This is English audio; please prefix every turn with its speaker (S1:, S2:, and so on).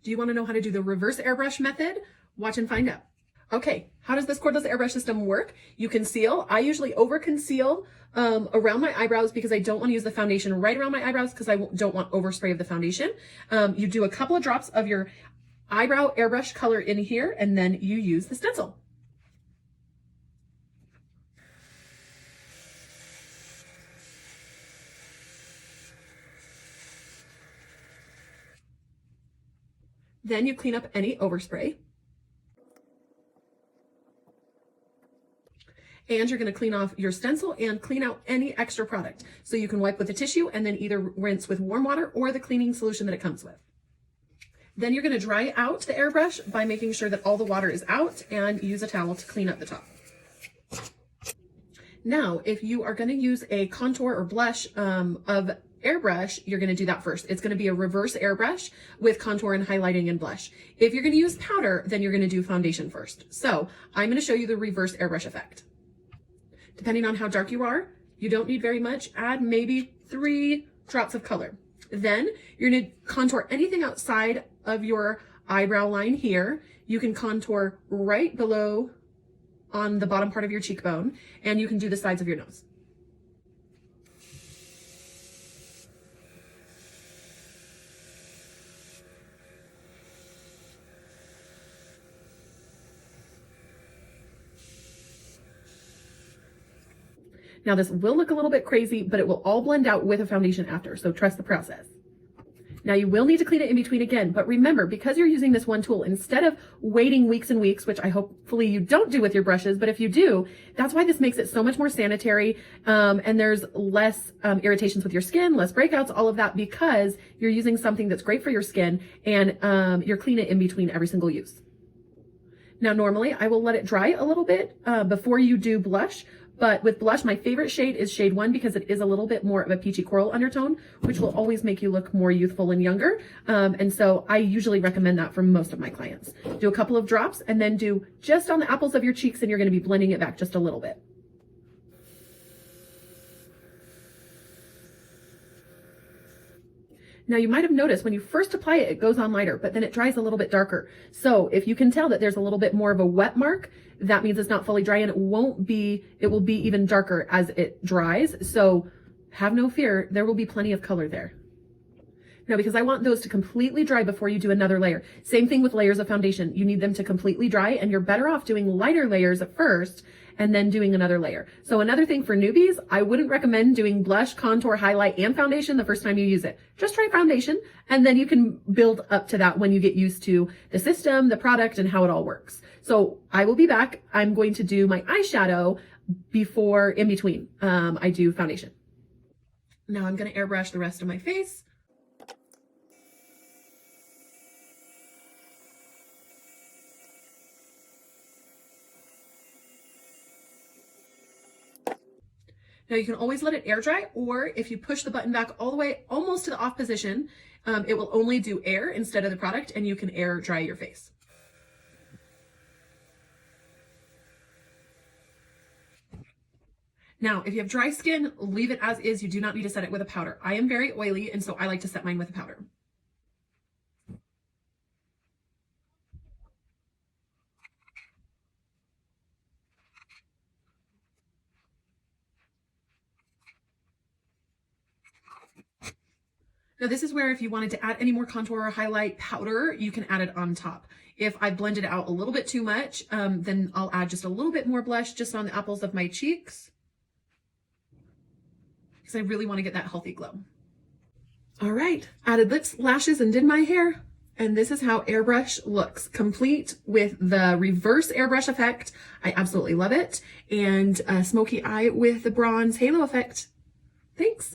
S1: Do you want to know how to do the reverse airbrush method? Watch and find out. Okay, how does this cordless airbrush system work? You conceal. I usually over conceal around my eyebrows because I don't want to use the foundation right around my eyebrows because I don't want overspray of the foundation. You do a couple of drops of your eyebrow airbrush color in here, and then you use the stencil. Then you clean up any overspray. And you're going to clean off your stencil and clean out any extra product. So you can wipe with a tissue and then either rinse with warm water or the cleaning solution that it comes with. Then you're going to dry out the airbrush by making sure that all the water is out and use a towel to clean up the top. Now, if you are going to use a contour or blush of airbrush, you're going to do that first. It's going to be a reverse airbrush with contour and highlighting and blush. If you're going to use powder, then you're going to do foundation first. So I'm going to show you the reverse airbrush effect. Depending on how dark you are, you don't need very much. Add maybe 3 drops of color. Then you're going to contour anything outside of your eyebrow line here. You can contour right below on the bottom part of your cheekbone, and you can do the sides of your nose. Now this will look a little bit crazy, but it will all blend out with a foundation after, so trust the process. Now you will need to clean it in between again, but remember, because you're using this one tool, instead of waiting weeks and weeks, which I hopefully you don't do with your brushes, but if you do, that's why this makes it so much more sanitary, and there's less irritations with your skin, less breakouts, all of that, because you're using something that's great for your skin, and you're cleaning it in between every single use. Now normally I will let it dry a little bit before you do blush, but with blush, my favorite shade is shade 1 because it is a little bit more of a peachy coral undertone, which will always make you look more youthful and younger. And so I usually recommend that for most of my clients. Do a couple of drops and then do just on the apples of your cheeks, and you're going to be blending it back just a little bit. Now you might have noticed when you first apply it, it goes on lighter, but then it dries a little bit darker. So if you can tell that there's a little bit more of a wet mark, that means it's not fully dry, and it will be even darker as it dries. So have no fear, there will be plenty of color there. Now, because I want those to completely dry before you do another layer. Same thing with layers of foundation. You need them to completely dry, and you're better off doing lighter layers at first and then doing another layer. So another thing for newbies, I wouldn't recommend doing blush, contour, highlight, and foundation the first time you use it. Just try foundation, and then you can build up to that when you get used to the system, the product, and how it all works. So I will be back. I'm going to do my eyeshadow in between I do foundation. Now I'm going to airbrush the rest of my face. Now you can always let it air dry, or if you push the button back all the way almost to the off position, it will only do air instead of the product, and you can air dry your face. Now, if you have dry skin, leave it as is. You do not need to set it with a powder. I am very oily, and so I like to set mine with a powder. Now this is where if you wanted to add any more contour or highlight powder, you can add it on top. If I blended it out a little bit too much, then I'll add just a little bit more blush just on the apples of my cheeks, because I really want to get that healthy glow. All right, added lips, lashes, and did my hair. And this is how airbrush looks, complete with the reverse airbrush effect. I absolutely love it. And a smoky eye with the bronze halo effect. Thanks.